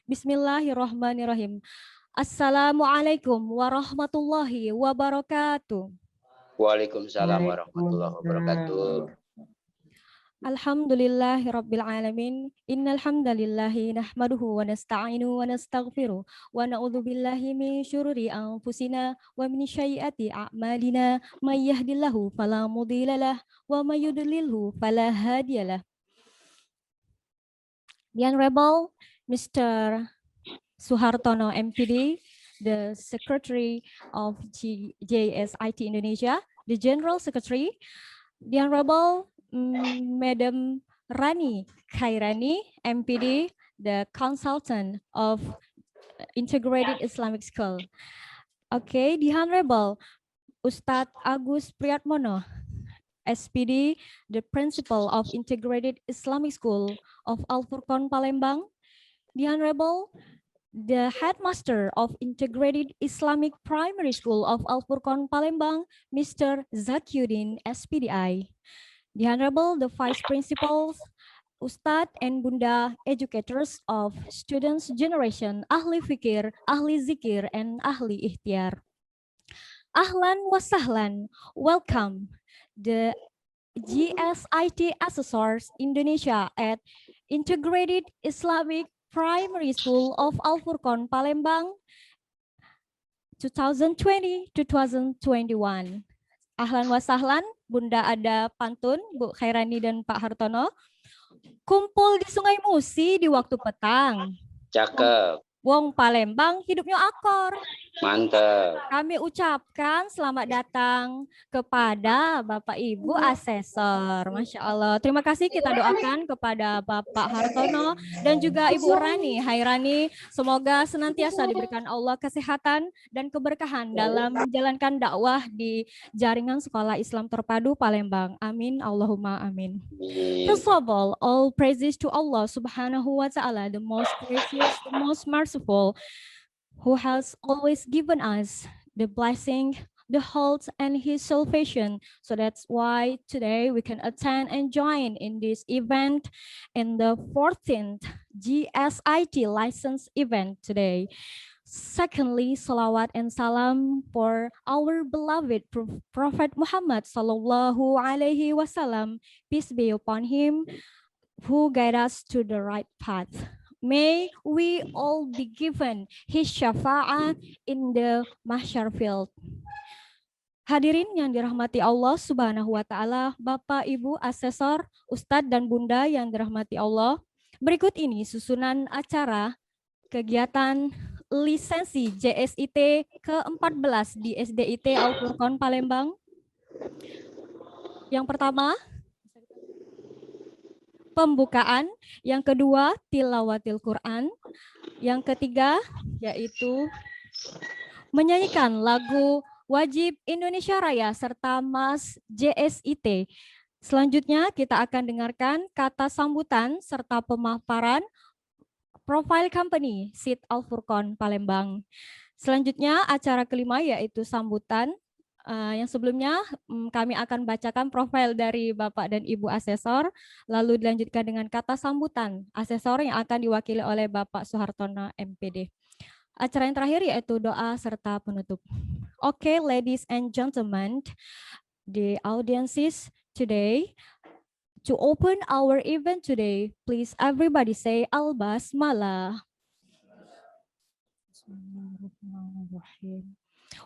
Bismillahirrahmanirrahim. Assalamualaikum warahmatullahi wabarakatuh. Waalaikumsalam warahmatullahi wabarakatuh. Alhamdulillahirabbil alamin. Innal hamdalillahi nahmaduhu wa nasta'inu wa nastaghfiruh wa na'udzu billahi min syururi anfusina wa min sayyiati a'malina may yahdihillahu fala mudhillalah wa may yudlilhu fala hadiyalah. The Honorable Mr. Suhartono MPD, the Secretary of JSIT Indonesia, the General Secretary, the Honorable Madam Rani Khairani, MPD, the Consultant of Integrated Islamic School. Okay, the Honorable Ustadz Agus Priyatmono, SPD, the Principal of Integrated Islamic School of Al-Furqan Palembang. The Honorable the Headmaster of Integrated Islamic Primary School of Al-Furqan Palembang, Mr. Zakyuddin, SPDI. The Honorable the Vice Principals, Ustadz and Bunda educators of Students Generation, Ahli Fikir, Ahli Zikir, and Ahli Ikhtiar. Ahlan wa sahlan, welcome the GSIT Assessors Indonesia at Integrated Islamic Primary School of Al-Furqan Palembang 2020-2021. Ahlan wa sahlan, Bunda ada pantun, Bu Khairani dan Pak Hartono. Kumpul di Sungai Musi di waktu petang. Cakep. Wong Palembang hidupnya akor. Mantap. Kami ucapkan selamat datang kepada Bapak Ibu Asesor. Masya Allah. Terima kasih kita doakan kepada Bapak Hartono dan juga Ibu Rani Hairani. Semoga senantiasa diberikan Allah kesehatan dan keberkahan dalam menjalankan dakwah di jaringan Sekolah Islam Terpadu Palembang. Amin. Allahumma amin. First of all praises to Allah Subhanahu wa Ta'ala, the most gracious, the most merciful, who has always given us the blessing, the health, and his salvation. So that's why today we can attend and join in this event in the 14th GSIT license event today. Secondly, salawat and salam for our beloved Prophet Muhammad sallallahu alaihi wasallam, peace be upon him, who guide us to the right path. May we all be given his syafa'ah in the mahsyar field. Hadirin yang dirahmati Allah Subhanahu wa Ta'ala, Bapak, Ibu, Asesor, Ustadz, dan Bunda yang dirahmati Allah. Berikut ini susunan acara kegiatan lisensi JSIT ke-14 di SDIT Al-Furqan Palembang. Yang pertama, pembukaan, yang kedua tilawatil Quran, yang ketiga yaitu menyanyikan lagu wajib Indonesia Raya serta Mas JSIT. Selanjutnya kita akan dengarkan kata sambutan serta pemaparan profile company SIT Al-Furqan Palembang. Selanjutnya acara kelima yaitu sambutan. Yang sebelumnya kami akan bacakan profil dari Bapak dan Ibu Asesor, lalu dilanjutkan dengan kata sambutan asesor yang akan diwakili oleh Bapak Suhartono MPD. Acara yang terakhir yaitu doa serta penutup. Okay, ladies and gentlemen, the audiences today, to open our event today, please everybody say Al-Basmalah.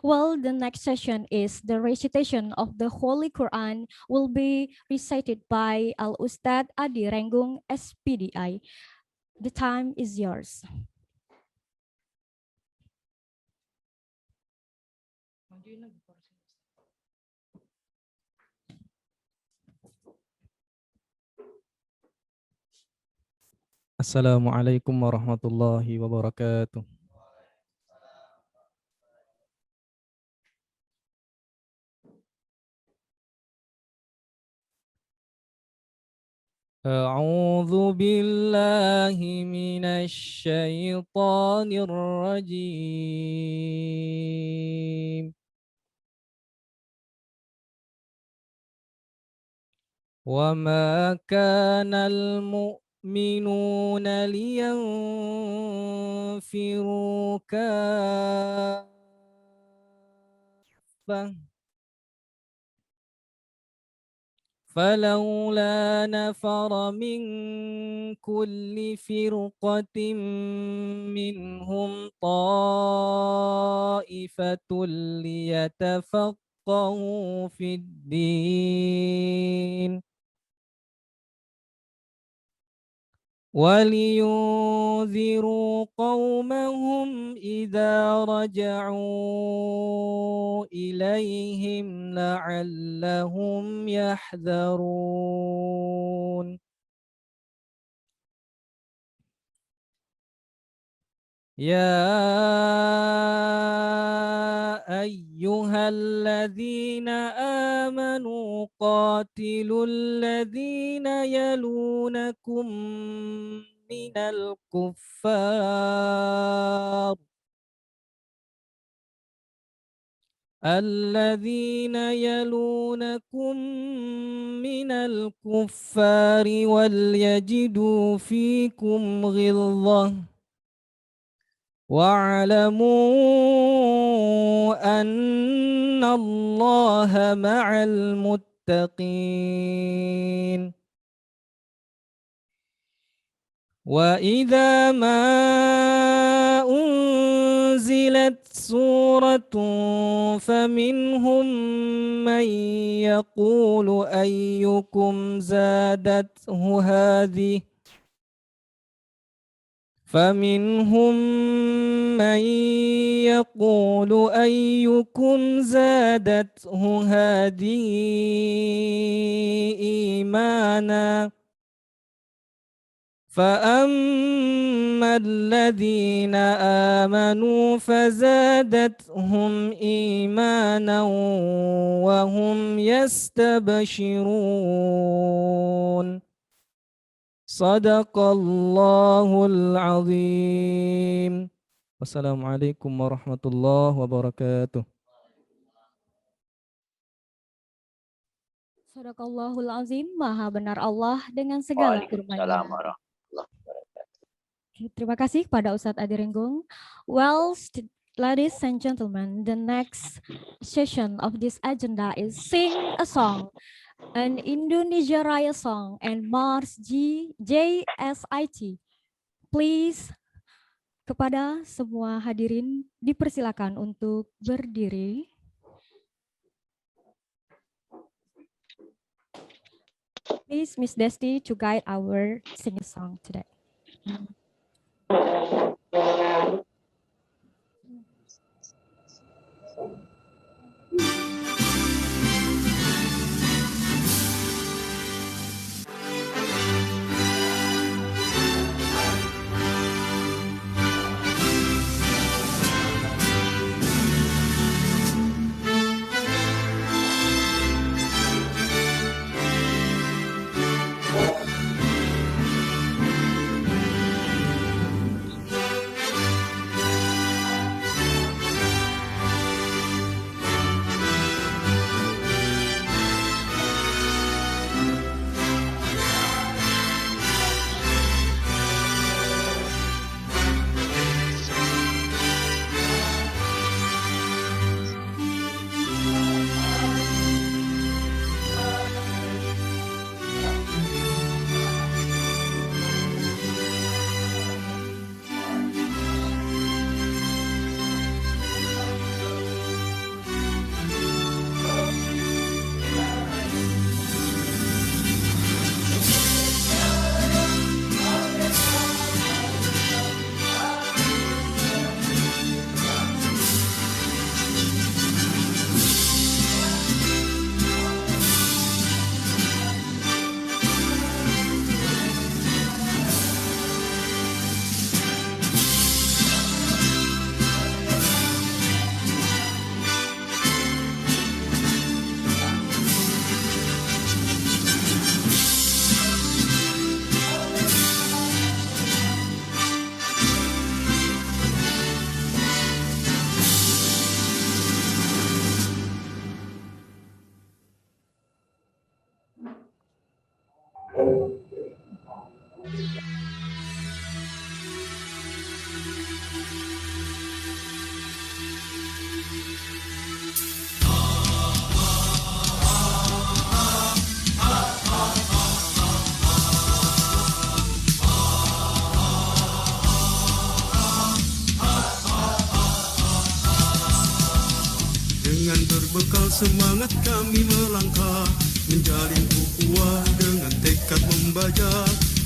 Well, the next session is the recitation of the Holy Quran will be recited by Al-Ustadz Adi Renggung, SPDI. The time is yours. Assalamualaikum warahmatullahi wabarakatuh. أعوذ بالله من الشيطان الرجيم وما كان المؤمنون لينفروا لينفروا كافة فلولا نفر من كل فرقة منهم طائفة ليتفقهوا في الدين ولينذروا قومهم إذا رجعوا إليهم لعلهم يحذرون يا أيها الذين آمنوا قاتلوا الذين يلونكم من الكفار الذين يلونكم من الكفار وليجدوا فيكم غلظة واعلموا أن الله مع المتقين وإذا ما أنزلت سورة فمنهم من يقول أيكم زادته هذه فمنهم من يقول أيكم زادته هذه إيمانا فأما الذين آمنوا فزادتهم إيمانا وهم يستبشرون صدق الله العظيم. والسلام عليكم ورحمة الله وبركاته. Sadaqallahul azim, maha benar Allah dengan segala Waalaikumsalam firman-Nya. warahmatullahi wabarakatuh. Oke, terima kasih kepada Ustadz Adi Renggong. Well, ladies and gentlemen, the next session of this agenda is Sing a Song, an Indonesia Raya song and Mars JSIT. Please, kepada semua hadirin dipersilakan untuk berdiri. Please, Miss Desti, to guide our singing song today. semangat kami melangkah, menjalin ukhuwah dengan tekad membaja,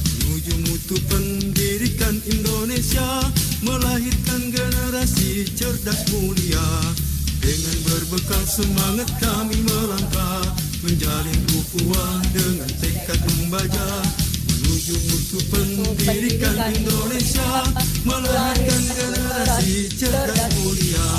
menuju mutu pendidikan Indonesia, melahirkan generasi cerdas mulia. Dengan berbekal semangat kami melangkah, menjalin ukhuwah dengan tekad membaja, menuju mutu pendidikan Indonesia, melahirkan generasi cerdas mulia.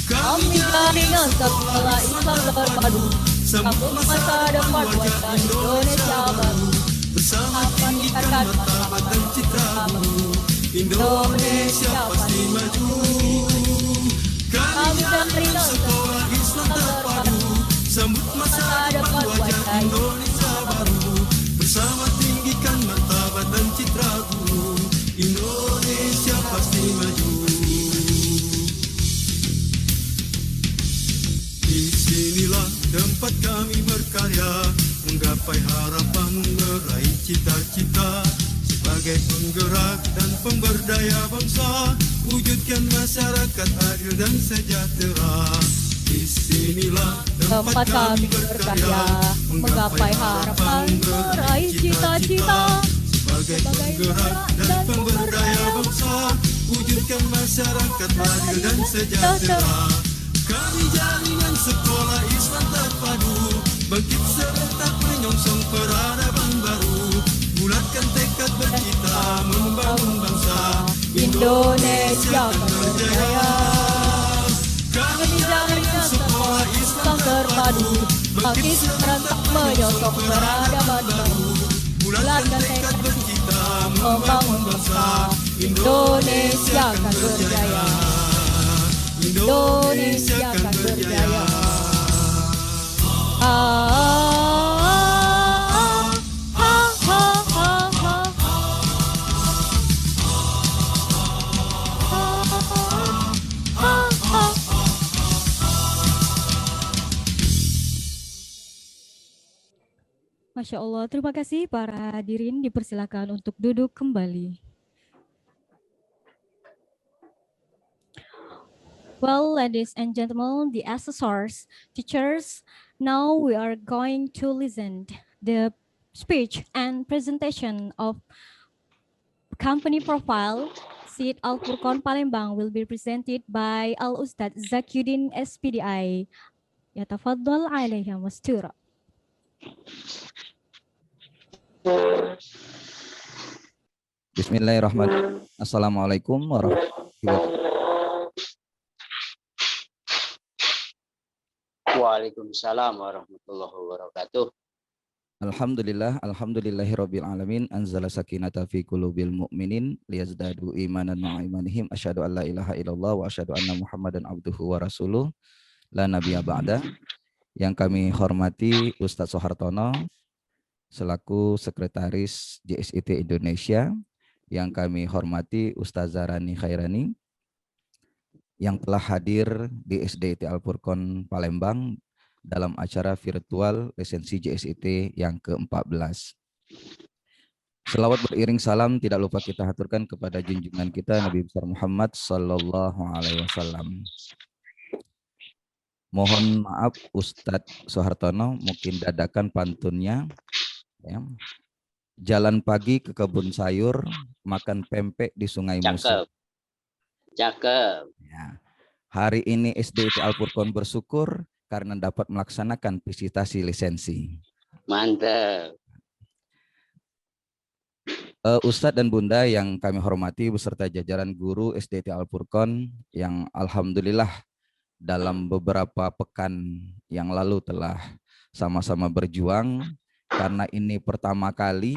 Kami jaringan sekolah Islam terpadu, sambut masa depan wajah Indonesia baru, bersama tinggikan martabat dan citra guru, Indonesia pasti maju. Kami jaringan sekolah Islam terpadu, sambut masa depan wajah Indonesia baru, bersama tinggikan martabat dan citra guru, Indonesia pasti maju. Disinilah tempat kami berkarya, menggapai harapan, meraih cita-cita, sebagai penggerak dan pemberdaya bangsa, wujudkan masyarakat adil dan sejahtera. Disinilah tempat kami berkarya, menggapai harapan, meraih cita-cita, sebagai penggerak dan pemberdaya bangsa, wujudkan masyarakat adil dan sejahtera. Kami jaringan sekolah Islam terpadu, bangkit serentak menyongsong peradaban baru, bulatkan tekad bercita membangun bangsa, Indonesia akan berjaya. Kami jaringan sekolah Islam terpadu, bangkit serentak menyongsong peradaban baru, bulatkan tekad bercita membangun bangsa, Indonesia akan berjaya. Indonesia akan berjaya. Masya Allah, terima kasih para hadirin, dipersilakan untuk duduk kembali. Well, ladies and gentlemen, the assessors, teachers, now we are going to listen the speech and presentation of company profile. Seat Al Furqon Palembang will be presented by Al Ustad Zakyuddin SPDI. Yatafaddal alaihi mastura. Bismillahirrahmanirrahim. Assalamualaikum warahmatullahi wabarakatuh. Waalaikumsalam warahmatullahi wabarakatuh. Alhamdulillahirabbil alamin, anzala sakinata fi qulubil mu'minin liyazdadu imanan ma'a imanihim, asyhadu an la ilaha illallah wa asyhadu anna muhammadan abduhu wa rasuluh la nabiyya ba'da. Yang kami hormati Ustadz Soehartono selaku Sekretaris JSIT Indonesia, yang kami hormati Ustazah Rani Khairani yang telah hadir di SDIT Al Furqon Palembang dalam acara virtual lisensi JSIT yang ke-14. Selawat beriring salam tidak lupa kita haturkan kepada junjungan kita Nabi besar Muhammad sallallahu alaihi wasallam. Mohon maaf Ustadz Soehartono, mungkin dadakan pantunnya. Ya. Jalan pagi ke kebun sayur, makan pempek di Sungai Musi. Cakep. Ya. Hari ini SDIT Al Furqon bersyukur karena dapat melaksanakan visitasi lisensi. Mantap. Ustadz dan Bunda yang kami hormati beserta jajaran guru SDIT Al Furqon yang alhamdulillah dalam beberapa pekan yang lalu telah sama-sama berjuang, karena ini pertama kali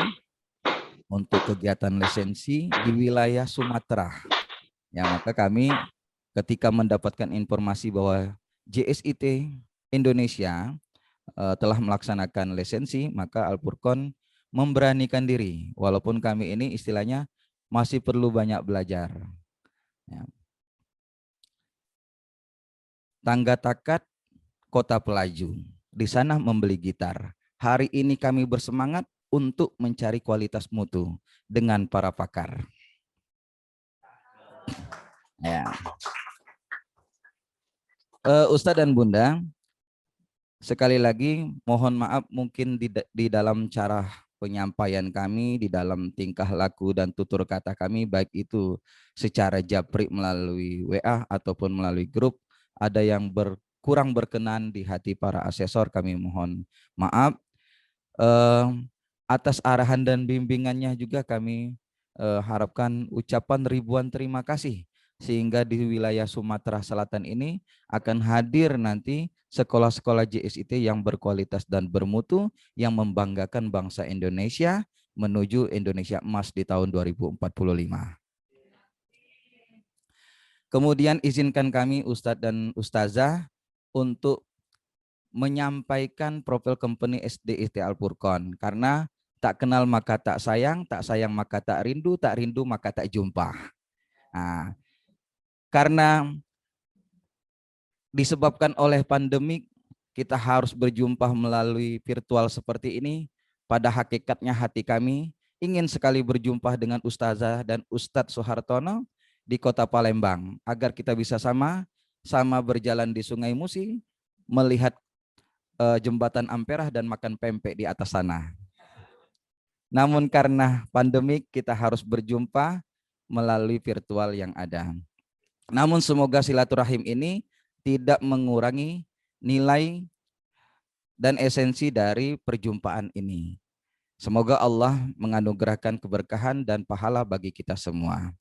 untuk kegiatan lisensi di wilayah Sumatera. Ya, maka kami ketika mendapatkan informasi bahwa JSIT Indonesia telah melaksanakan lisensi, maka Al Furqon memberanikan diri, walaupun kami ini istilahnya masih perlu banyak belajar. Ya. Tangga Takat, Kota Pelaju, di sana membeli gitar. Hari ini kami bersemangat untuk mencari kualitas mutu dengan para pakar. Ya. Ustadz dan Bunda, Sekali lagi mohon maaf mungkin di dalam cara penyampaian kami, di dalam tingkah laku dan tutur kata kami, baik itu secara japri melalui WA ataupun melalui grup, ada yang kurang berkenan di hati para asesor, kami mohon maaf. Atas arahan dan bimbingannya juga kami harapkan ucapan ribuan terima kasih, sehingga di wilayah Sumatera Selatan ini akan hadir nanti sekolah-sekolah JSIT yang berkualitas dan bermutu yang membanggakan bangsa Indonesia menuju Indonesia Emas di tahun 2045. Kemudian izinkan kami Ustadz dan Ustazah untuk menyampaikan profil company SDIT Al-Furqon, karena tak kenal maka tak sayang maka tak rindu maka tak jumpa. Nah, karena disebabkan oleh pandemik, kita harus berjumpa melalui virtual seperti ini. Pada hakikatnya hati kami ingin sekali berjumpa dengan Ustazah dan Ustadz Suhartono di kota Palembang, agar kita bisa sama berjalan di Sungai Musi, melihat jembatan Ampera dan makan pempek di atas sana. Namun karena pandemik, kita harus berjumpa melalui virtual yang ada. Namun semoga silaturahim ini tidak mengurangi nilai dan esensi dari perjumpaan ini. Semoga Allah menganugerahkan keberkahan dan pahala bagi kita semua.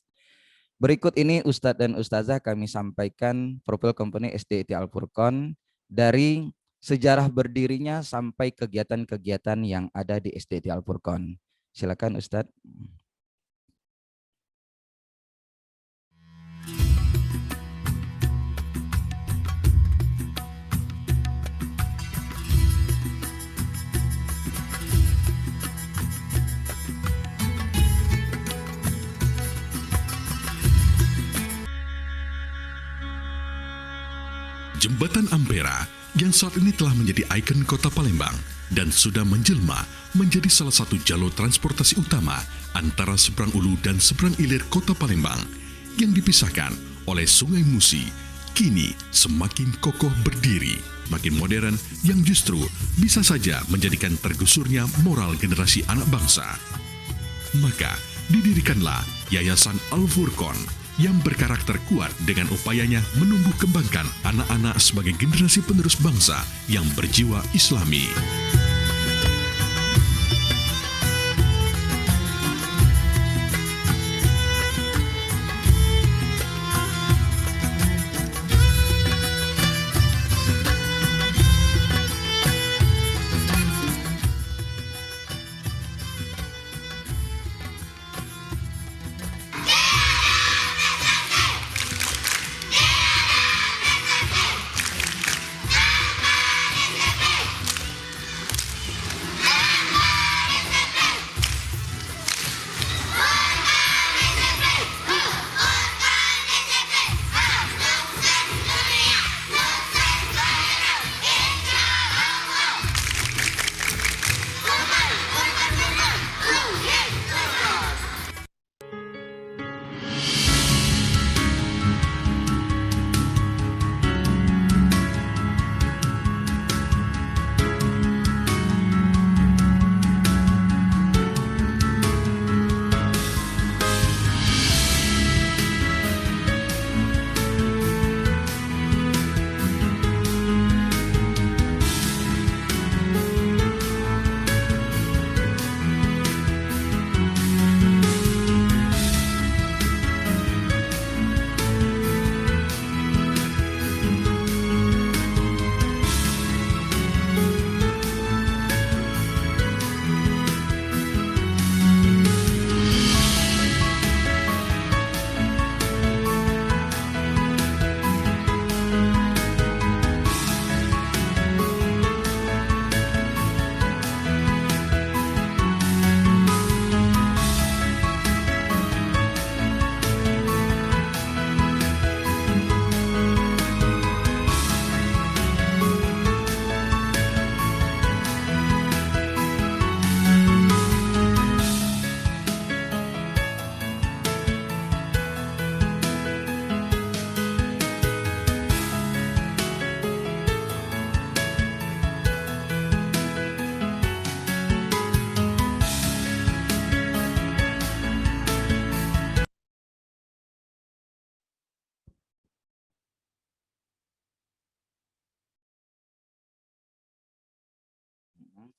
Berikut ini Ustadz dan Ustazah kami sampaikan profil company SDIT Al-Furqon dari sejarah berdirinya sampai kegiatan-kegiatan yang ada di SDIT Al-Furqon. Silakan Ustadz. Jembatan Ampera yang saat ini telah menjadi ikon kota Palembang dan sudah menjelma menjadi salah satu jalur transportasi utama antara seberang ulu dan seberang ilir kota Palembang yang dipisahkan oleh Sungai Musi, kini semakin kokoh berdiri, makin modern, yang justru bisa saja menjadikan tergusurnya moral generasi anak bangsa. Maka didirikanlah Yayasan Al-Furqon yang berkarakter kuat dengan upayanya menumbuh kembangkan anak-anak sebagai generasi penerus bangsa yang berjiwa Islami.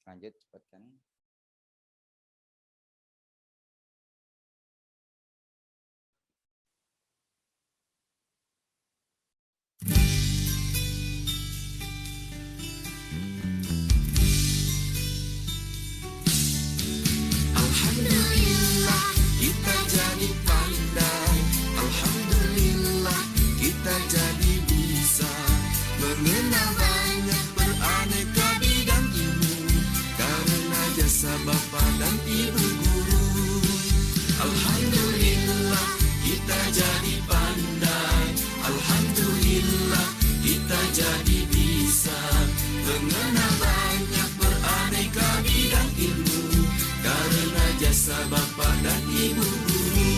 Lanjut cepatkan. Alhamdulillah kita jadi pandai. Alhamdulillah kita jadi bisa mengenal banyak beraneka bidang ilmu karena jasa Bapa dan Ibu guru. Alhamdulillah kita jadi pandai. Alhamdulillah kita jadi bisa mengenal banyak beraneka bidang ilmu karena jasa Bapa dan Ibu guru.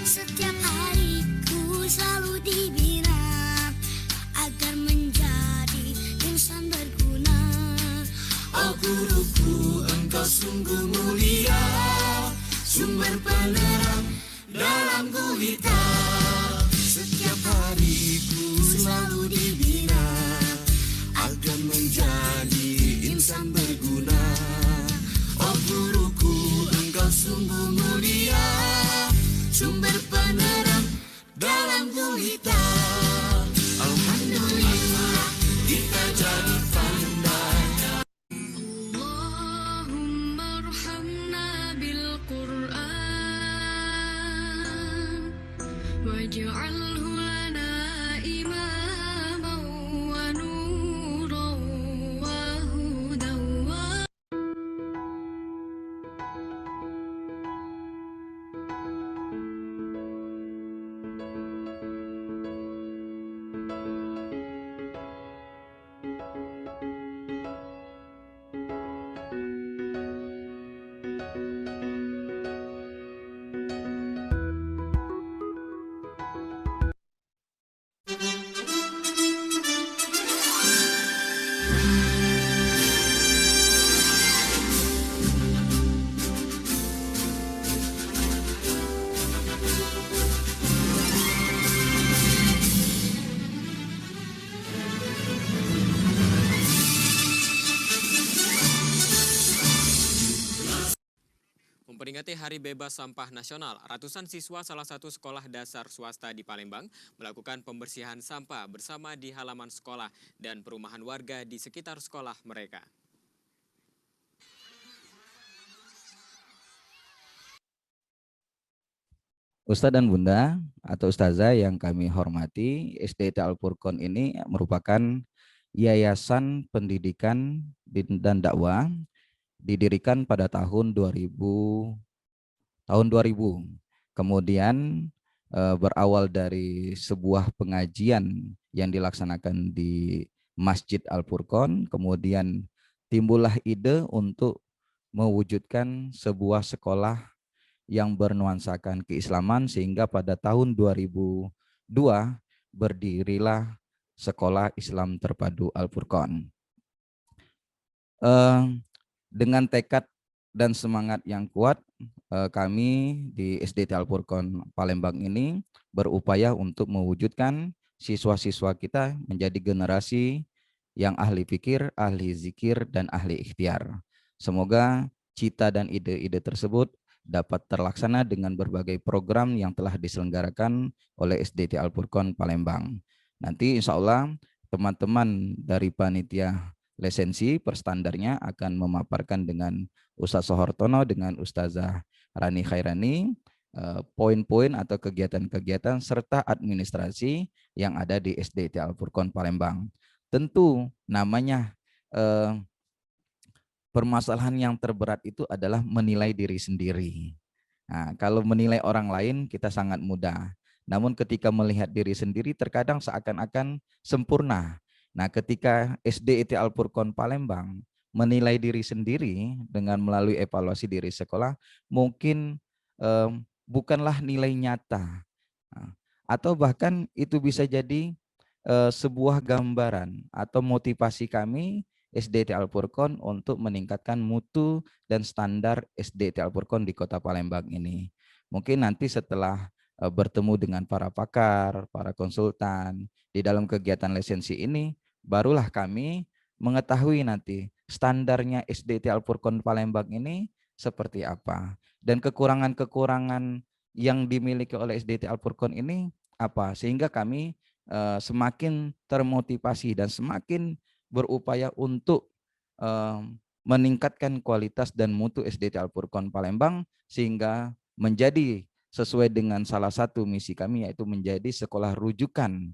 Setiap hariku selalu dibina agar menjadi insan berguna. Oh guruku, engkau sungguh mulia, sumber penerang dalam gulita. Setiap hariku selalu dibina agar menjadi insan berguna. Oh guruku, engkau sungguh mulia, sumber penerang dalam gulita. Alhamdulillah kita jadi pandai. Allahumma arhamna bil Qur'an waj'alhu lana imaman wa nuran wa hudan wa Memperingati Hari Bebas Sampah Nasional, ratusan siswa salah satu sekolah dasar swasta di Palembang melakukan pembersihan sampah bersama di halaman sekolah dan perumahan warga di sekitar sekolah mereka. Ustadz dan Bunda atau Ustazah yang kami hormati, SDT Al-Furqon ini merupakan yayasan pendidikan dan dakwah didirikan pada tahun 2000. Kemudian berawal dari sebuah pengajian yang dilaksanakan di Masjid Al-Furqon, kemudian timbullah ide untuk mewujudkan sebuah sekolah yang bernuansakan keislaman sehingga pada tahun 2002 berdirilah Sekolah Islam Terpadu Al-Furqon. Dengan tekad dan semangat yang kuat, kami di SDT Al-Furqon Palembang ini berupaya untuk mewujudkan siswa-siswa kita menjadi generasi yang ahli fikir, ahli zikir, dan ahli ikhtiar. Semoga cita dan ide-ide tersebut dapat terlaksana dengan berbagai program yang telah diselenggarakan oleh SDT Al-Furqon Palembang. Nanti insya Allah teman-teman dari panitia lisensi per standarnya akan memaparkan dengan Ustaz Soehartono dengan Ustazah Rani Khairani poin-poin atau kegiatan-kegiatan serta administrasi yang ada di SDT Al-Furqon Palembang. Tentu namanya permasalahan yang terberat itu adalah menilai diri sendiri. Nah, kalau menilai orang lain kita sangat mudah. Namun ketika melihat diri sendiri terkadang seakan-akan sempurna. Nah, ketika SDT Al-Furqon Palembang menilai diri sendiri dengan melalui evaluasi diri sekolah, mungkin bukanlah nilai nyata. Nah, atau bahkan itu bisa jadi sebuah gambaran atau motivasi kami SDT Al-Furqon untuk meningkatkan mutu dan standar SDT Al-Furqon di Kota Palembang ini. Mungkin nanti setelah bertemu dengan para pakar, para konsultan di dalam kegiatan lisensi ini, barulah kami mengetahui nanti standarnya SDIT Al-Furqon Palembang ini seperti apa dan kekurangan-kekurangan yang dimiliki oleh SDIT Al-Furqon ini apa, sehingga kami semakin termotivasi dan semakin berupaya untuk meningkatkan kualitas dan mutu SDIT Al-Furqon Palembang sehingga menjadi sesuai dengan salah satu misi kami, yaitu menjadi sekolah rujukan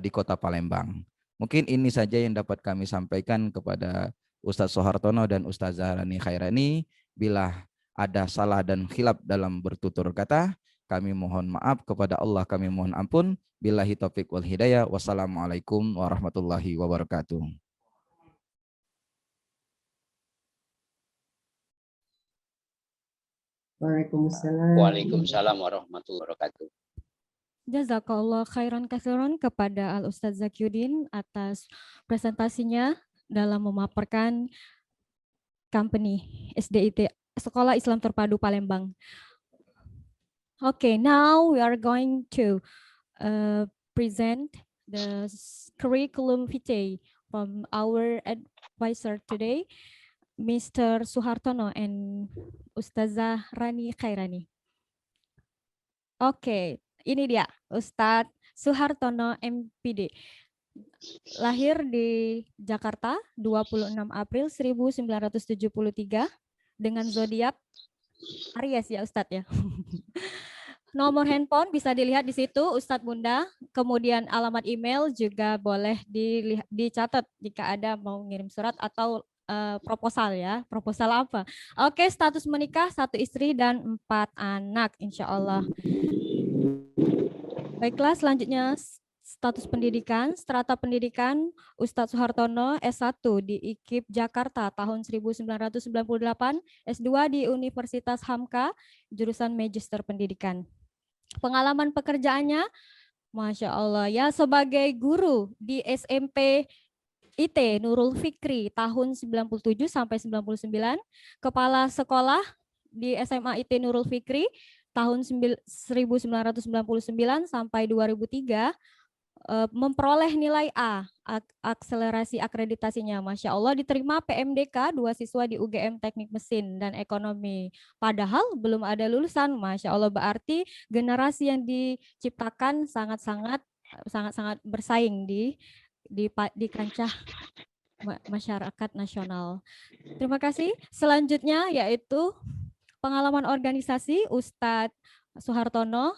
di Kota Palembang. Mungkin ini saja yang dapat kami sampaikan kepada Ustadz Soehartono dan Ustazah Rani Khairani. Bila ada salah dan khilaf dalam bertutur kata, kami mohon maaf, kepada Allah kami mohon ampun. Billahi taufiq wal hidayah. Wassalamualaikum warahmatullahi wabarakatuh. Waalaikumsalam warahmatullahi wabarakatuh. Jazakallah khairan katsiran kepada Al Ustadz Zakyuddin atas presentasinya dalam memaparkan company SDIT Sekolah Islam Terpadu Palembang. Okay, now we are going to present the curriculum vitae from our advisor today, Mr. Soehartono and Ustazah Rani Khairani. Oke, ini dia Ustadz Soehartono MPD. Lahir di Jakarta 26 April 1973 dengan zodiak Aries ya Ustadz ya. Nomor handphone bisa dilihat di situ Ustadz Bunda. Kemudian alamat email juga boleh dicatat jika ada mau ngirim surat atau proposal ya. Proposal apa? Oke, status menikah, 1 istri dan 4 anak insya Allah. Baiklah, selanjutnya status pendidikan, strata pendidikan Ustadz Soehartono S1 di IKIP Jakarta tahun 1998, S2 di Universitas Hamka, jurusan Magister Pendidikan. Pengalaman pekerjaannya, Masya Allah ya, sebagai guru di SMP IT Nurul Fikri tahun 97 sampai 99, kepala sekolah di SMA IT Nurul Fikri tahun 1999 sampai 2003, memperoleh nilai A, akselerasi akreditasinya, Masya Allah, diterima PMDK 2 siswa di UGM Teknik Mesin dan Ekonomi. Padahal belum ada lulusan, Masya Allah, berarti generasi yang diciptakan sangat-sangat bersaing di kancah masyarakat nasional. Terima kasih. Selanjutnya yaitu pengalaman organisasi Ustadz Soehartono.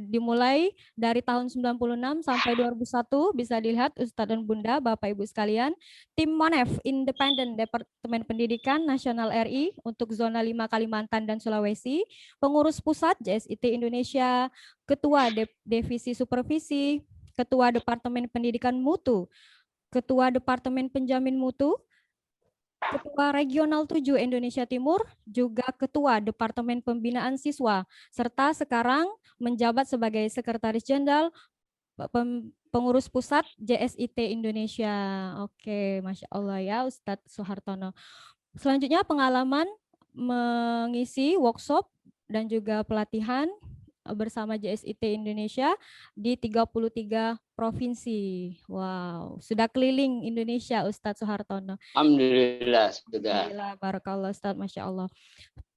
Dimulai dari tahun 96 sampai 2001, bisa dilihat Ustadz dan Bunda, Bapak Ibu sekalian, tim MONEF Independen Departemen Pendidikan Nasional RI untuk zona 5 Kalimantan dan Sulawesi, pengurus pusat JSIT Indonesia, ketua divisi supervisi, ketua Departemen Pendidikan Mutu, ketua Departemen Penjamin Mutu, Ketua Regional 7 Indonesia Timur, juga Ketua Departemen Pembinaan Siswa, serta sekarang menjabat sebagai Sekretaris Jenderal Pengurus Pusat JSIT Indonesia. Oke, Masya Allah ya Ustadz Soehartono. Selanjutnya pengalaman mengisi workshop dan juga pelatihan bersama JSIT Indonesia di 33 provinsi. Wow, sudah keliling Indonesia Ustadz Soehartono. Alhamdulillah sudah. Alhamdulillah, barakallah Ustadz, Masya Allah.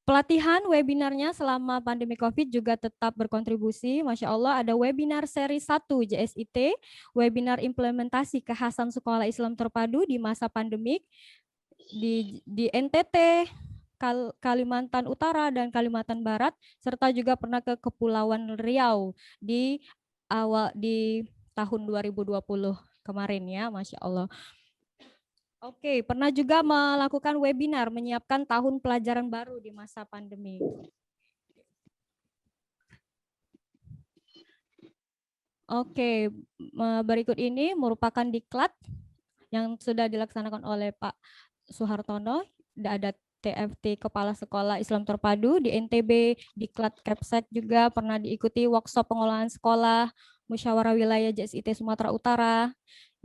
Pelatihan webinarnya selama pandemi COVID juga tetap berkontribusi. Masya Allah, ada webinar seri 1 JSIT, webinar implementasi kekhasan sekolah Islam terpadu di masa pandemik di NTT, Kalimantan Utara dan Kalimantan Barat, serta juga pernah ke Kepulauan Riau di tahun 2020 kemarin ya, Masya Allah. Oke, pernah juga melakukan webinar menyiapkan tahun pelajaran baru di masa pandemi. Oke, berikut ini merupakan diklat yang sudah dilaksanakan oleh Pak Soehartono. Ada TFT Kepala Sekolah Islam Terpadu di NTB, Diklat Kepsek juga pernah diikuti workshop pengolahan sekolah, Musyawarah Wilayah JSIT Sumatera Utara,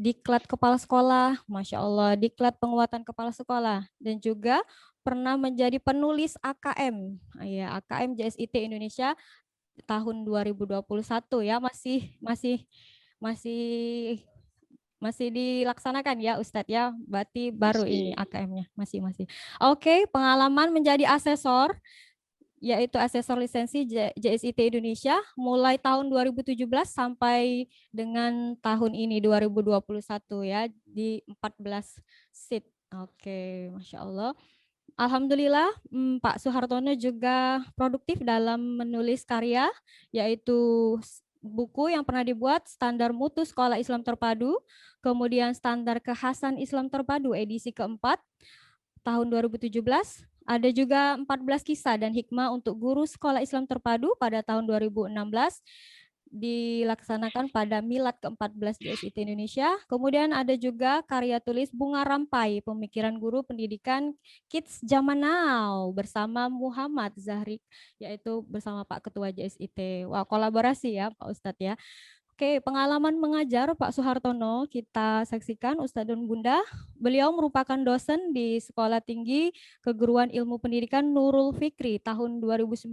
Diklat Kepala Sekolah, Masya Allah, Diklat Penguatan Kepala Sekolah, dan juga pernah menjadi penulis AKM, ya AKM JSIT Indonesia tahun 2021 ya, masih Masih dilaksanakan ya Ustadz ya, berarti baru ini Masih. AKM-nya masih. Oke, pengalaman menjadi asesor, yaitu asesor lisensi JSIT Indonesia mulai tahun 2017 sampai dengan tahun ini 2021 ya, di 14 seat. Oke, Masya Allah. Alhamdulillah, Pak Suhartono juga produktif dalam menulis karya, yaitu buku yang pernah dibuat Standar Mutu Sekolah Islam Terpadu, kemudian Standar Kekhasan Islam Terpadu edisi keempat tahun 2017. Ada juga 14 kisah dan hikmah untuk guru Sekolah Islam Terpadu pada tahun 2016, dilaksanakan pada milad ke-14 JSIT Indonesia. Kemudian ada juga karya tulis Bunga Rampai, pemikiran guru pendidikan Kids Zaman Now bersama Muhammad Zahri, yaitu bersama Pak Ketua JSIT. Wah, kolaborasi ya Pak Ustadz ya. Oke, pengalaman mengajar Pak Suhartono kita saksikan Ustadz dan Bunda. Beliau merupakan dosen di Sekolah Tinggi Keguruan Ilmu Pendidikan Nurul Fikri tahun 2011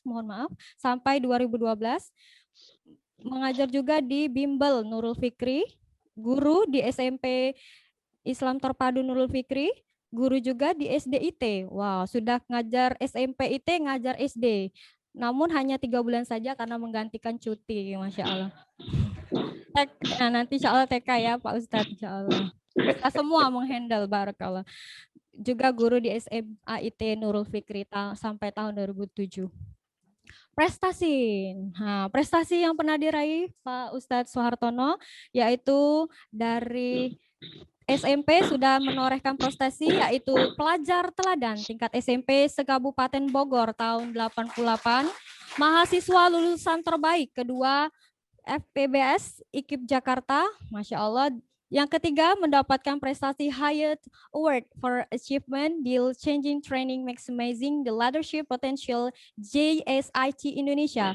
mohon maaf, sampai 2012. Mengajar juga di Bimbel Nurul Fikri, guru di SMP Islam Terpadu Nurul Fikri, guru juga di SDIT. Wow, sudah ngajar SMP IT, ngajar SD. Namun hanya 3 bulan saja karena menggantikan cuti, Masya Allah. Nah, nanti insya Allah TK ya Pak Ustadz, insya Allah. Kita semua menghandle, barakallah. Juga guru di SMA IT Nurul Fikri sampai tahun 2007. Prestasi. Nah, prestasi yang pernah diraih Pak Ustadz Suhartono, yaitu dari SMP sudah menorehkan prestasi, yaitu pelajar teladan tingkat SMP se-Kabupaten Bogor tahun 88, mahasiswa lulusan terbaik kedua FPBS IKIP Jakarta, Masya Allah. Yang ketiga mendapatkan prestasi Hyatt Award for Achievement Deal Changing Training Maximizing the Leadership Potential JSIT Indonesia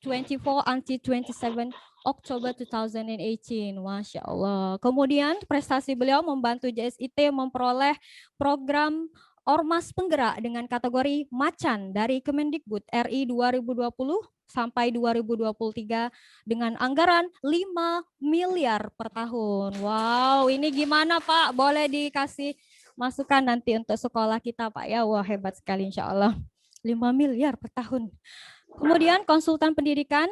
24 until 27 Oktober 2018, Masya Allah. Kemudian prestasi beliau membantu JSIT memperoleh program Ormas Penggerak dengan kategori Macan dari Kemendikbud RI 2020 sampai 2023 dengan anggaran 5 miliar per tahun. Wow, ini gimana Pak? Boleh dikasih masukan nanti untuk sekolah kita Pak ya? Wah, hebat sekali insya Allah. 5 miliar per tahun. Kemudian konsultan pendidikan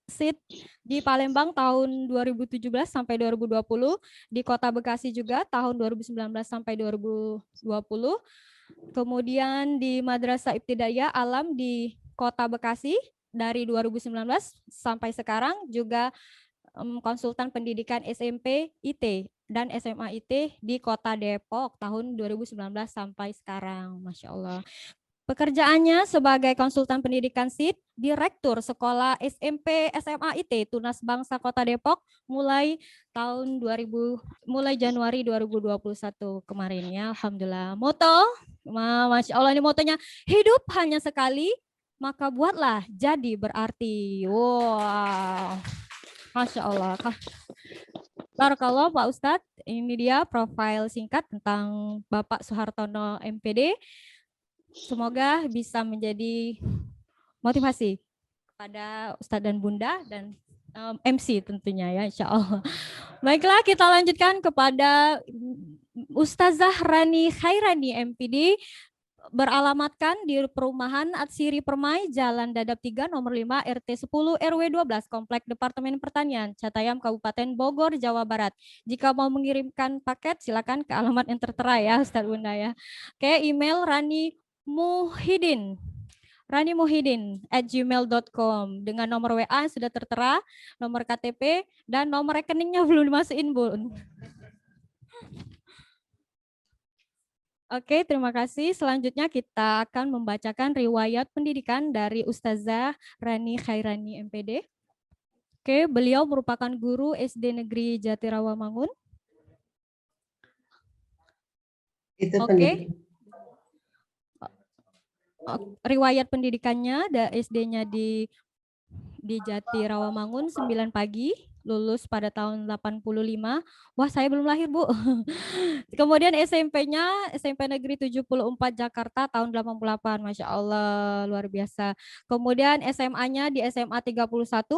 SIT di Palembang tahun 2017 sampai 2020, di Kota Bekasi juga tahun 2019 sampai 2020. Kemudian di Madrasah Ibtidaiyah Alam di Kota Bekasi dari 2019 sampai sekarang, juga konsultan pendidikan SMP IT dan SMA IT di Kota Depok tahun 2019 sampai sekarang, Masya Allah. Pekerjaannya sebagai konsultan pendidikan SIT, Direktur Sekolah SMP SMA IT Tunas Bangsa Kota Depok mulai Januari 2021 kemarin ya, alhamdulillah. Moto, Masya Allah, ini motonya, hidup hanya sekali, maka buatlah jadi berarti. Wow, Masya Allah. Barakallah Pak Ustadz, ini dia profil singkat tentang Bapak Suhartono MPD. Semoga bisa menjadi motivasi kepada Ustadz dan Bunda dan MC tentunya ya, insya Allah. Baiklah, kita lanjutkan kepada Ustazah Rani Khairani MPD, beralamatkan di perumahan Atsiri Permai, Jalan Dadap 3, nomor 5, RT 10, RW 12, Komplek Departemen Pertanian, Catayam, Kabupaten Bogor, Jawa Barat. Jika mau mengirimkan paket, silakan ke alamat yang tertera ya, Ustadz Bunda ya. Oke, email ranimuhidin@gmail.com dengan nomor WA yang sudah tertera, nomor KTP, dan nomor rekeningnya belum dimasukin, Bu. Oke, terima kasih. Selanjutnya kita akan membacakan riwayat pendidikan dari Ustazah Rani Khairani MPD. Oke, beliau merupakan guru SD Negeri Jatirawamangun. Oke. Riwayat pendidikannya, SD-nya di Jati Rawamangun 9 pagi lulus pada tahun 85. Wah, saya belum lahir, Bu. Kemudian SMP-nya SMP Negeri 74 Jakarta tahun 88. Masya Allah, luar biasa. Kemudian SMA-nya di SMA 31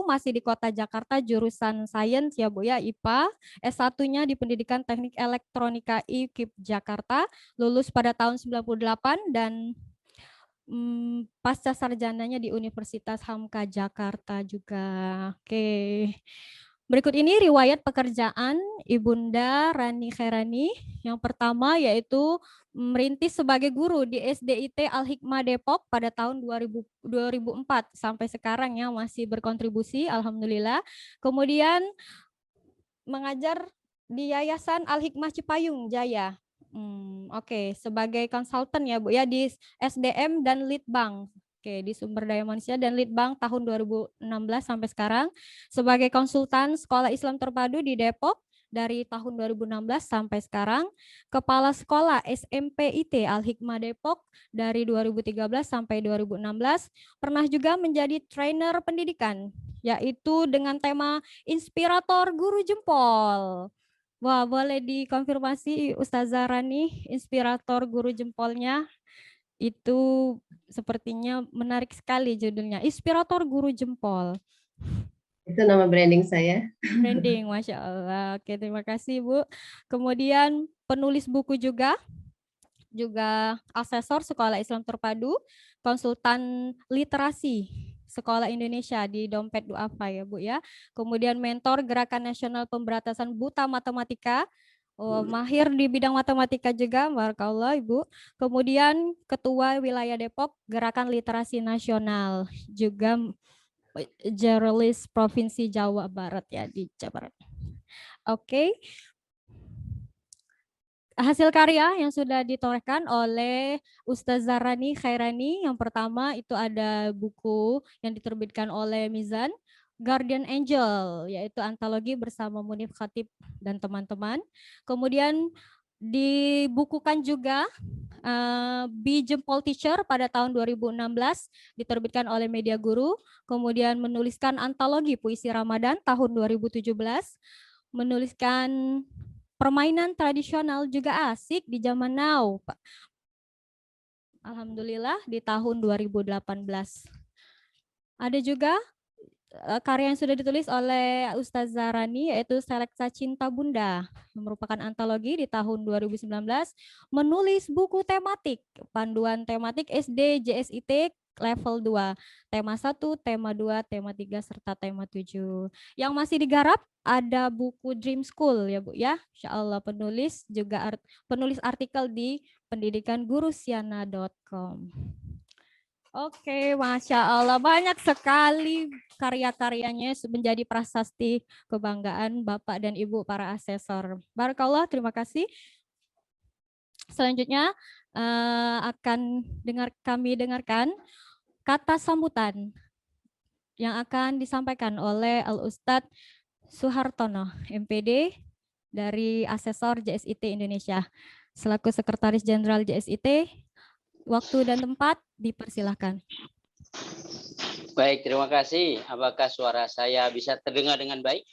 masih di Kota Jakarta, jurusan Sains ya Bu ya, IPA. S1-nya di Pendidikan Teknik Elektronika IKIP Jakarta, lulus pada tahun 98 dan pasca sarjananya di Universitas Hamka Jakarta juga. Oke. Berikut ini riwayat pekerjaan Ibunda Rani Khairani. Yang pertama yaitu merintis sebagai guru di SDIT Al-Hikmah Depok pada tahun 2004 sampai sekarang ya masih berkontribusi alhamdulillah. Kemudian mengajar di Yayasan Al-Hikmah Cipayung Jaya. Oke, sebagai konsultan ya Bu ya di SDM dan Litbang. Oke, di Sumber Daya Manusia dan Litbang tahun 2016 sampai sekarang. Sebagai konsultan Sekolah Islam Terpadu di Depok dari tahun 2016 sampai sekarang. Kepala Sekolah SMP IT Al-Hikmah Depok dari 2013 sampai 2016. Pernah juga menjadi trainer pendidikan, yaitu dengan tema Inspirator Guru Jempol. Wah, boleh dikonfirmasi Ustazah Rani, Inspirator Guru Jempolnya? Itu sepertinya menarik sekali judulnya, Inspirator Guru Jempol. Itu nama branding saya. Branding, Masya Allah. Oke, terima kasih Bu. Kemudian penulis buku juga asesor Sekolah Islam Terpadu, konsultan literasi Sekolah Indonesia di Dompet Duafa ya Bu ya. Kemudian mentor Gerakan Nasional Pemberantasan Buta Matematika. Mahir di bidang matematika juga, barakallah Ibu. Kemudian Ketua Wilayah Depok Gerakan Literasi Nasional, juga jurnalis Provinsi Jawa Barat ya di Jawa Barat. Oke. Hasil karya yang sudah ditorehkan oleh Ustazah Rani Khairani, yang pertama itu ada buku yang diterbitkan oleh Mizan, Guardian Angel, yaitu antologi bersama Munif Khatib dan teman-teman. Kemudian dibukukan juga Be Jempol Teacher pada tahun 2016, diterbitkan oleh Media Guru. Kemudian menuliskan antologi puisi Ramadan tahun 2017, menuliskan permainan tradisional juga asik di zaman now, Pak. Alhamdulillah di tahun 2018. Ada juga karya yang sudah ditulis oleh Ustazah Rani, yaitu Seleksa Cinta Bunda, yang merupakan antologi di tahun 2019, menulis buku tematik, panduan tematik SD JSIT level 2, tema 1, tema 2, tema 3, serta tema 7. Yang masih digarap ada buku Dream School ya Bu ya, Insya Allah penulis juga penulis artikel di pendidikangurusiana.com. Oke, Masya Allah, banyak sekali karya-karyanya menjadi prasasti kebanggaan Bapak dan Ibu para asesor. Barakallah, terima kasih. Selanjutnya akan kami dengarkan kata sambutan yang akan disampaikan oleh Al-Ustadz Suhartono, MPD dari Asesor JSIT Indonesia. Selaku Sekretaris Jenderal JSIT, waktu dan tempat dipersilahkan. Baik, terima kasih. Apakah suara saya bisa terdengar dengan baik?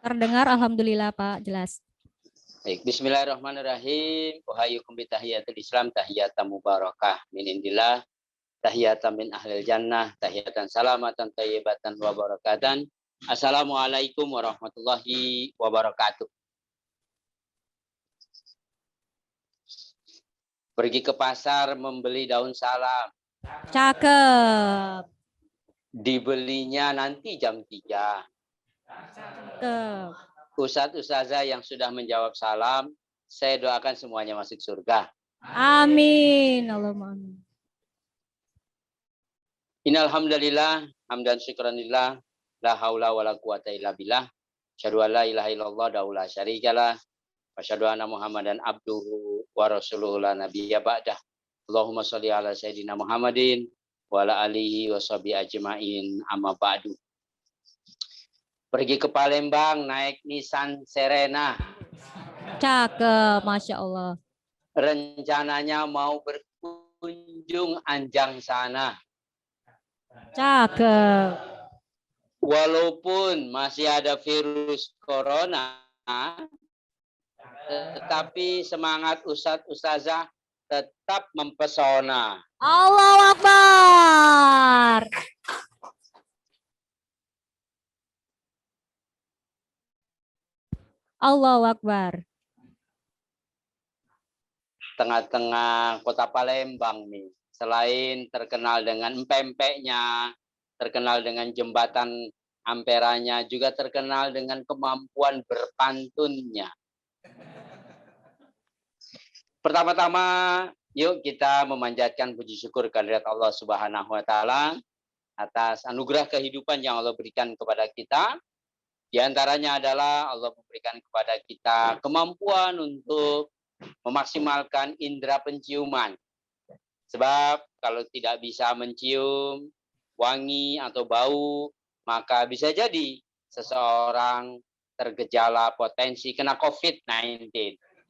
Terdengar, alhamdulillah Pak, jelas. Baik, bismillahirrahmanirrahim. Uhayukum bitahiyatul Islam, tahiyatan mubarakah min indillah, tahiyatan min ahlil jannah, tahiyatan salamatan thayyibatan wa barakatan. Assalamualaikum warahmatullahi wabarakatuh. Pergi ke pasar membeli daun salam. Cakep. Dibelinya nanti jam 3. Cakep. Ustadz Ustazah yang sudah menjawab salam, saya doakan semuanya masuk surga. Amin. Allahumma amin. Innalhamdulillah, hamdan syukranillah, la haula wa la quwata illa billah, asyhadu an la ilaha illallah wa la syarikalah, wa asyhadu anna Muhammadan abduhu wa rasuluhu la nabiyya ba'dah. Allahumma sholli ala sayyidina Muhammadin wa ala alihi wa sahbihi ajma'in, amma ba'du. Pergi ke Palembang naik Nissan Serena. Cakep, Masya Allah. Rencananya mau berkunjung Anjang sana. Cakep. walaupun masih ada virus corona, tetapi semangat Ustadz Ustazah tetap mempesona. Allahu Akbar. Allahu Akbar. Tengah-tengah kota Palembang nih, selain terkenal dengan empek-empeknya, terkenal dengan jembatan Amperanya, juga terkenal dengan kemampuan berpantunnya. Pertama-tama, yuk kita memanjatkan puji syukur kehadirat Allah Subhanahu wa taala atas anugerah kehidupan yang Allah berikan kepada kita. Di antaranya adalah Allah memberikan kepada kita kemampuan untuk memaksimalkan indera penciuman. Sebab kalau tidak bisa mencium wangi atau bau, maka bisa jadi seseorang tergejala potensi kena COVID-19.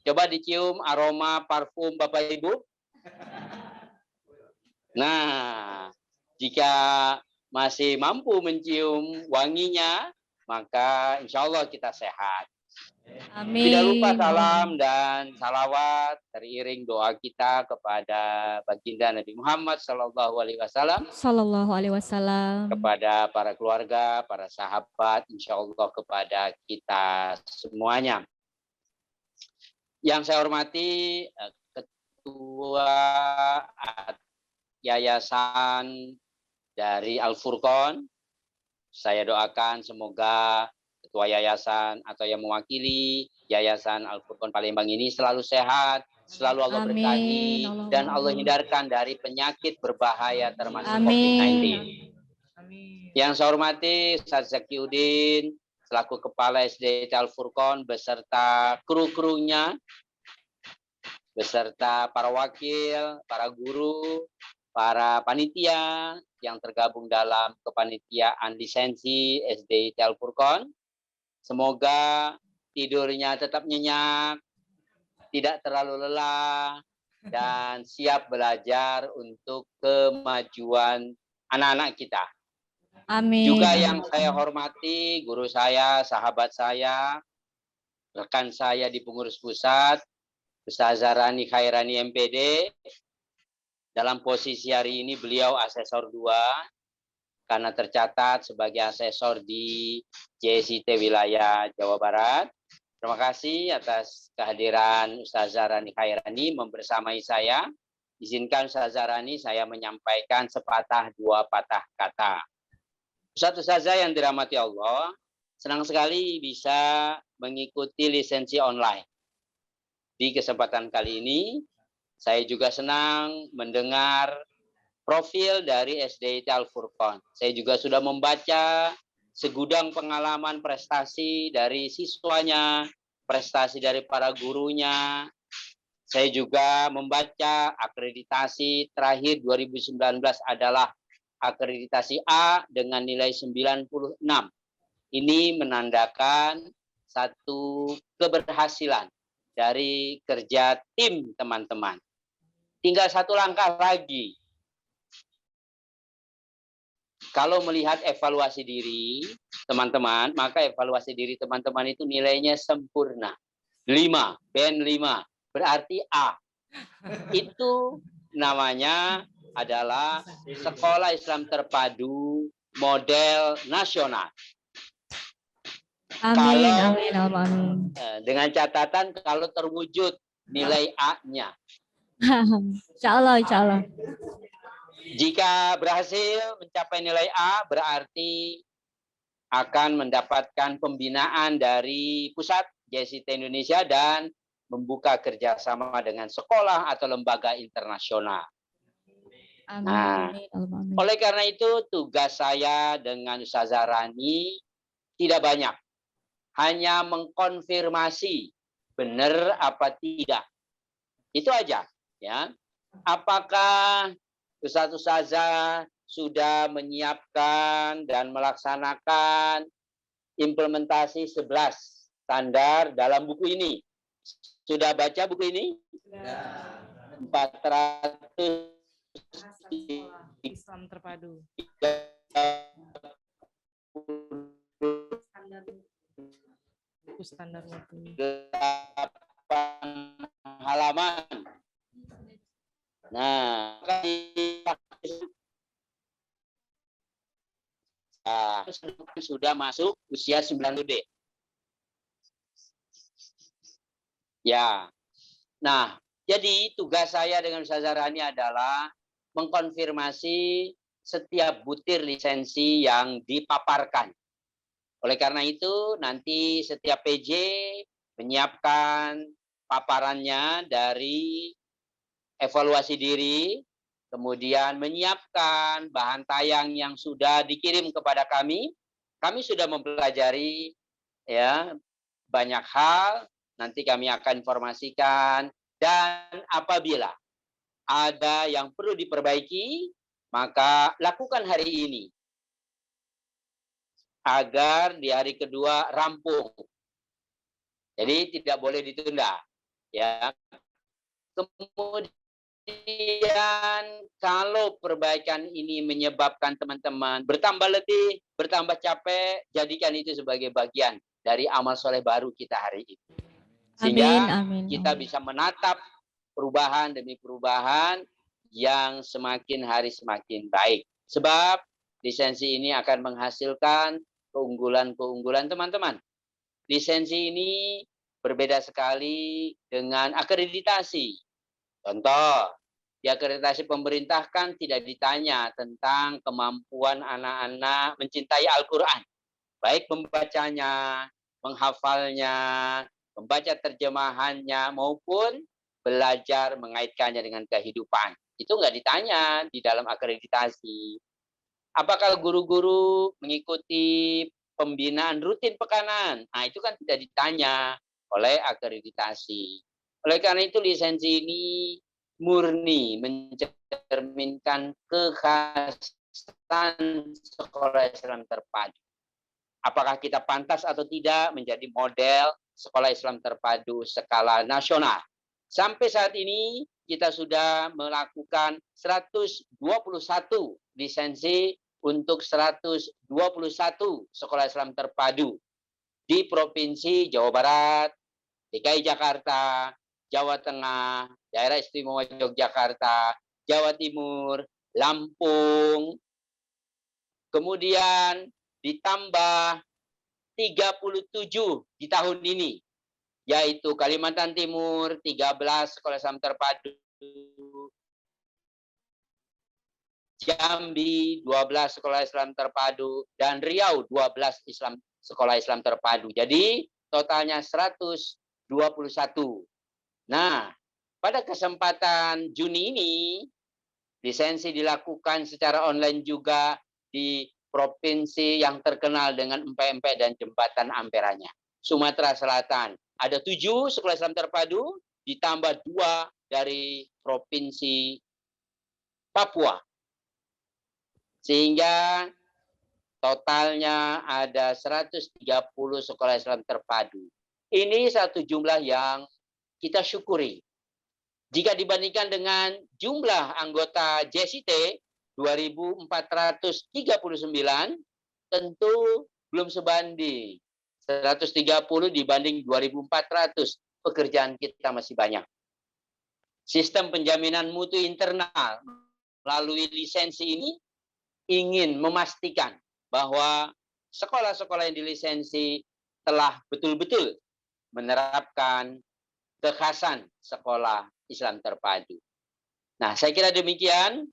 Coba dicium aroma parfum Bapak Ibu. Nah, jika masih mampu mencium wanginya, maka insya Allah kita sehat. Amin. Tidak lupa salam dan salawat teriring doa kita kepada baginda Nabi Muhammad Sallallahu Alaihi Wasallam, Sallallahu Alaihi Wasallam. kepada para keluarga, para sahabat, insya Allah kepada kita semuanya. Yang saya hormati Ketua Yayasan dari Al-Furqon, saya doakan semoga Ketua Yayasan atau yang mewakili Yayasan Al-Furqon Palembang ini selalu sehat, selalu Allah Amin. berkahi, Allahumma dan Allah amin. hindarkan dari penyakit berbahaya termasuk Amin. COVID-19. Yang saya hormati Ustaz Zakiuddin selaku Kepala SD Al-Furqon beserta kru-krunya, beserta para wakil, para guru, para panitia yang tergabung dalam kepanitiaan lisensi SD Al-Furqon. Semoga tidurnya tetap nyenyak, tidak terlalu lelah, dan siap belajar untuk kemajuan anak-anak kita. Amin. Juga yang saya hormati, guru saya, sahabat saya, rekan saya di pengurus pusat, Ustazah Rani Khairani MPD. Dalam posisi hari ini beliau asesor 2, karena tercatat sebagai asesor di JSIT wilayah Jawa Barat. Terima kasih atas kehadiran Ustazah Rani Khairani membersamai saya. Izinkan Ustazah Rani saya menyampaikan sepatah dua patah kata. Ustazah yang dirahmati Allah, senang sekali bisa mengikuti lisensi online. Di kesempatan kali ini, saya juga senang mendengar profil dari SD Al-Furqon. Saya juga sudah membaca segudang pengalaman prestasi dari siswanya, prestasi dari para gurunya. Saya juga membaca akreditasi terakhir 2019 adalah akreditasi A dengan nilai 96. Ini menandakan satu keberhasilan dari kerja tim teman-teman. Tinggal satu langkah lagi. Kalau melihat evaluasi diri teman-teman, maka evaluasi diri teman-teman itu nilainya sempurna. 5, band 5, berarti A. Itu namanya adalah Sekolah Islam Terpadu Model Nasional. Amin. Kalau Amin. Amin. dengan catatan kalau terwujud nilai A-nya. Insya Allah, insya Allah. Jika berhasil mencapai nilai A, berarti akan mendapatkan pembinaan dari pusat JSIT Indonesia dan membuka kerjasama dengan sekolah atau lembaga internasional. Amin. Nah, Amin. oleh karena itu tugas saya dengan Ustazah Rani tidak banyak. Hanya mengkonfirmasi benar apa tidak. Itu aja, ya. Apakah Ustazah sudah menyiapkan dan melaksanakan implementasi 11 standar dalam buku ini? Sudah baca buku ini? Sudah. 400 Islam Terpadu. halaman. Nah, sudah masuk usia 90D. Ya. Nah, jadi tugas saya dengan Ustazah Rani adalah mengkonfirmasi setiap butir lisensi yang dipaparkan. Oleh karena itu, nanti setiap PJ menyiapkan paparannya dari evaluasi diri, kemudian menyiapkan bahan tayang yang sudah dikirim kepada kami. Kami sudah mempelajari ya banyak hal, nanti kami akan informasikan, dan apabila ada yang perlu diperbaiki, maka lakukan hari ini agar di hari kedua rampung. Jadi tidak boleh ditunda, ya. Kemudian kalau perbaikan ini menyebabkan teman-teman bertambah letih, bertambah capek, jadikan itu sebagai bagian dari amal soleh baru kita hari ini. Sehingga kita bisa menatap perubahan demi perubahan yang semakin hari semakin baik. Sebab lisensi ini akan menghasilkan keunggulan-keunggulan teman-teman. Lisensi ini berbeda sekali dengan akreditasi. Contoh, di akreditasi pemerintah kan tidak ditanya tentang kemampuan anak-anak mencintai Al-Quran. Baik membacanya, menghafalnya, membaca terjemahannya, maupun belajar mengaitkannya dengan kehidupan. Itu nggak ditanya di dalam akreditasi. Apakah guru-guru mengikuti pembinaan rutin pekanan? Nah, itu kan tidak ditanya oleh akreditasi. Oleh karena itu lisensi ini murni mencerminkan kekhasan sekolah Islam terpadu. Apakah kita pantas atau tidak menjadi model sekolah Islam terpadu skala nasional? Sampai saat ini kita sudah melakukan 121 lisensi untuk 121 sekolah Islam terpadu di Provinsi Jawa Barat, DKI Jakarta, Jawa Tengah, Daerah Istimewa Yogyakarta, Jawa Timur, Lampung, kemudian ditambah 37 di tahun ini, yaitu Kalimantan Timur 13 sekolah Islam terpadu, Jambi 12 sekolah Islam terpadu, dan Riau 12 sekolah Islam terpadu. Jadi totalnya 121. Nah, pada kesempatan Juni ini, lisensi dilakukan secara online juga di provinsi yang terkenal dengan empek-empek dan jembatan amperanya. Sumatera Selatan ada 7 sekolah Islam terpadu, ditambah 2 dari provinsi Papua. Sehingga totalnya ada 130 sekolah Islam terpadu. Ini satu jumlah yang kita syukuri. Jika dibandingkan dengan jumlah anggota JST 2.439, tentu belum sebanding. 130 dibanding 2.400, pekerjaan kita masih banyak. Sistem penjaminan mutu internal melalui lisensi ini ingin memastikan bahwa sekolah-sekolah yang dilisensi telah betul-betul menerapkan kekhasan sekolah Islam terpadu. Nah, saya kira demikian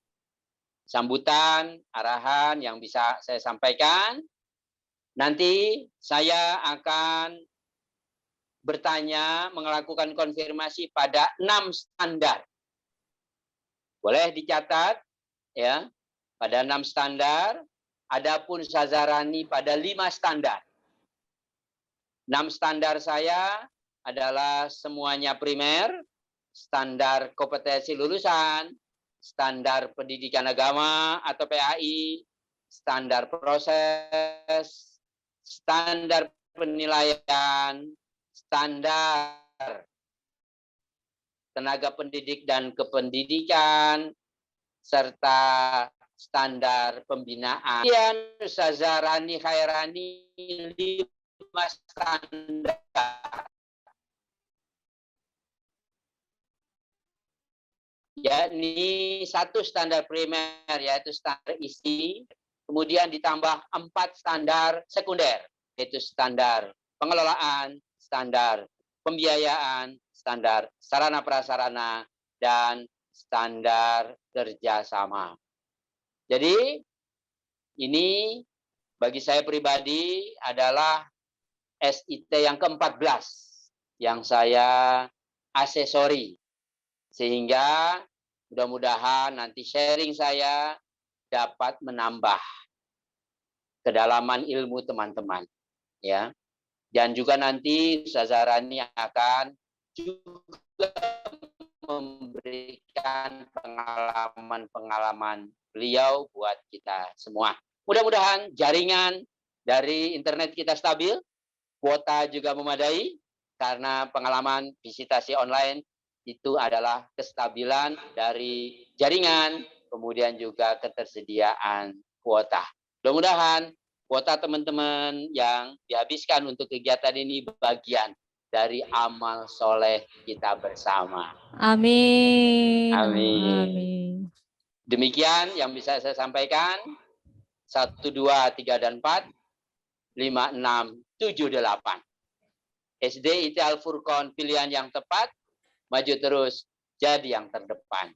sambutan, arahan yang bisa saya sampaikan. Nanti saya akan bertanya, melakukan konfirmasi pada 6 standar. Boleh dicatat, ya, pada 6 standar, adapun Ustazah Rani pada 5 standar. 6 standar saya adalah semuanya primer, standar kompetensi lulusan, standar pendidikan agama atau PAI, standar proses, standar penilaian, standar tenaga pendidik dan kependidikan, serta standar pembinaan. Kemudian Ustazah Rani Khairani 5 standar. Yakni 1 standar primer yaitu standar isi, kemudian ditambah 4 standar sekunder yaitu standar pengelolaan, standar pembiayaan, standar sarana prasarana, dan standar kerjasama. Jadi ini bagi saya pribadi adalah SIT yang ke-14 yang saya asesori. Sehingga mudah-mudahan nanti sharing saya dapat menambah kedalaman ilmu teman-teman, ya. Dan juga nanti Ustazah Rani akan juga memberikan pengalaman-pengalaman beliau buat kita semua. Mudah-mudahan jaringan dari internet kita stabil, kuota juga memadai, karena pengalaman visitasi online itu adalah kestabilan dari jaringan, kemudian juga ketersediaan kuota. Mudah-mudahan kuota teman-teman yang dihabiskan untuk kegiatan ini bagian dari amal soleh kita bersama. Amin. Amin. Amin. Demikian yang bisa saya sampaikan. 1, 2, 3, dan 4, 5, 6, 7, 8. SD IT Al-Furqon pilihan yang tepat. Maju terus, jadi yang terdepan.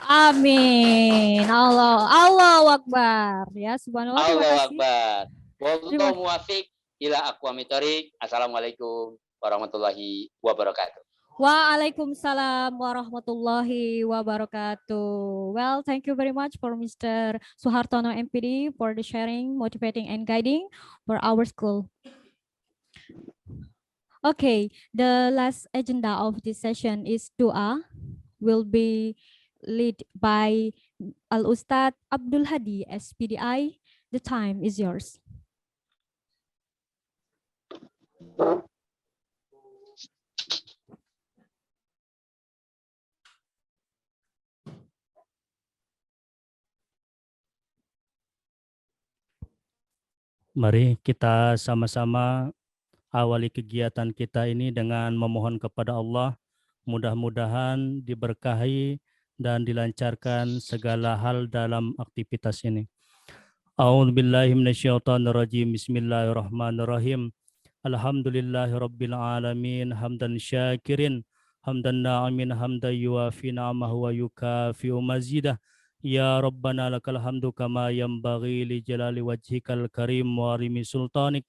Amin. Allahu Akbar. Ya, subhanallah. Terima Allahu kasih. Akbar. Wallahu muwafiq ila aqwamit thoriq. Assalamualaikum warahmatullahi wabarakatuh. Waalaikumsalam warahmatullahi wabarakatuh. Well, thank you very much for Mr. Suhartono MPD for the sharing, motivating, and guiding for our school. Okay, the last agenda of this session is Doa, will be led by Al-Ustad Abdul Hadi, SPDI. The time is yours. Mari kita sama-sama awali kegiatan kita ini dengan memohon kepada Allah, mudah-mudahan diberkahi dan dilancarkan segala hal dalam aktivitas ini. A'udzubillahi minasyaitonirrajim. Bismillahirrahmanirrahim. Alhamdulillahirabbil alamin, hamdan syakirin, hamdan na'imin, hamdan yuafi ni'amahu wa yukafi'u mazidah. Ya Rabbana lakal hamdu kama yanbaghi li jalali wajhikal karim wa rimi sultanik.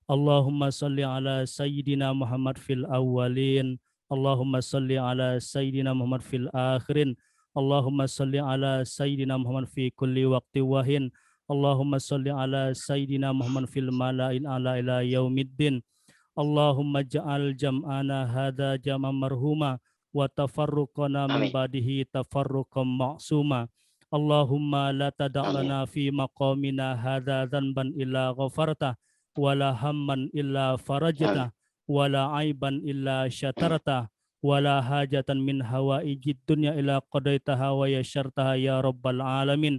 Allahumma salli ala sayyidina Muhammad fil awwalin, Allahumma salli ala sayyidina Muhammad fil akhirin, Allahumma salli ala sayyidina Muhammad fi kulli waqti wahin, Allahumma salli ala sayyidina Muhammad fil mala'il ala ila yaumiddin. Allahumma ja'al jam'ana hadha jam'an marhuma wa tafarruqana min ba'dihi tafarruqan ma'suma. Allahumma la tada'lana fi maqamina hadha dhanban illa ghafarta, wala hamman illa farajta, wala aiban illa syatarta, wala hajatan min hawaijid dunya illa qadaitaha wa yasyartaha ya rabbal alamin.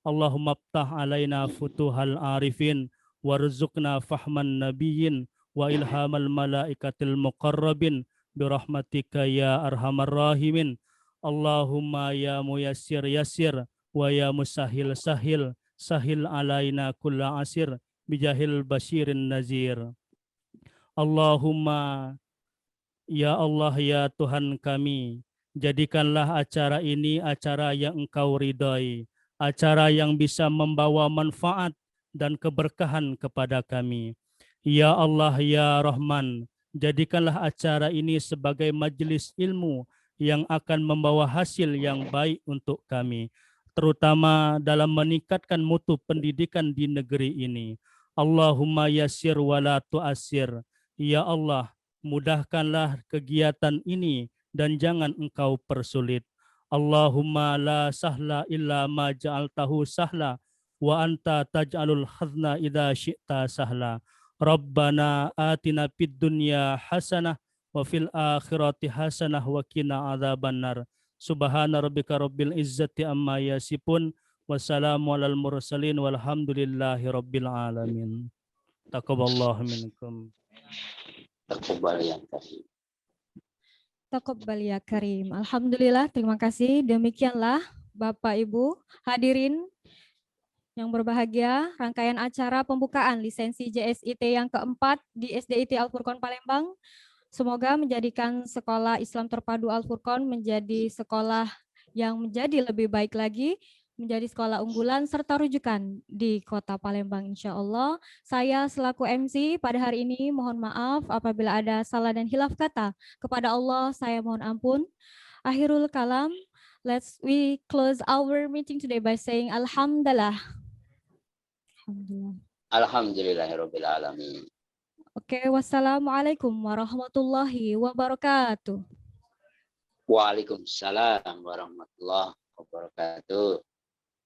Allahumma aftah alaina futuhal arifin, warzuqna fahman nabiyyin, wa ilhamal malaikatil muqarrabin, birahmatika ya arhamar rahimin. Allahumma ya muyassir yassir, wa ya musahil sahil, sahil alaina kulla asir, bijahil basyirin nazir. Allahumma ya Allah ya Tuhan kami, jadikanlah acara ini acara yang Engkau ridhai, acara yang bisa membawa manfaat dan keberkahan kepada kami. Ya Allah ya Rahman, jadikanlah acara ini sebagai majelis ilmu yang akan membawa hasil yang baik untuk kami, terutama dalam meningkatkan mutu pendidikan di negeri ini. Allahumma yassir wa la tu'assir. Ya Allah, mudahkanlah kegiatan ini dan jangan Engkau persulit. Allahumma la sahla illa ma ja'altahu sahla, wa anta taj'alul hazna idza syi'ta sahla. Rabbana atina fid dunya hasanah wa fil akhirati hasanah wa qina adzabannar. Subhana rabbika rabbil izzati amma yasifun, Wassalamu alal mursalin walhamdulillahi rabbil alamin. Taqabbalallahu minkum. Taqabbal ya karim. Taqabbal ya karim. Alhamdulillah, terima kasih. Demikianlah Bapak Ibu hadirin yang berbahagia, rangkaian acara pembukaan lisensi JSIT yang keempat di SDIT Al-Furqon Palembang. Semoga menjadikan Sekolah Islam Terpadu Al-Furqon menjadi sekolah yang menjadi lebih baik lagi, menjadi sekolah unggulan serta rujukan di Kota Palembang insya Allah. Saya selaku MC pada hari ini mohon maaf apabila ada salah dan hilaf kata. Kepada Allah saya mohon ampun. Akhirul kalam, we close our meeting today by saying Alhamdulillah. Alhamdulillah. Alhamdulillahirabbil alamin. Oke, wassalamualaikum warahmatullahi wabarakatuh. Waalaikumsalam warahmatullahi wabarakatuh.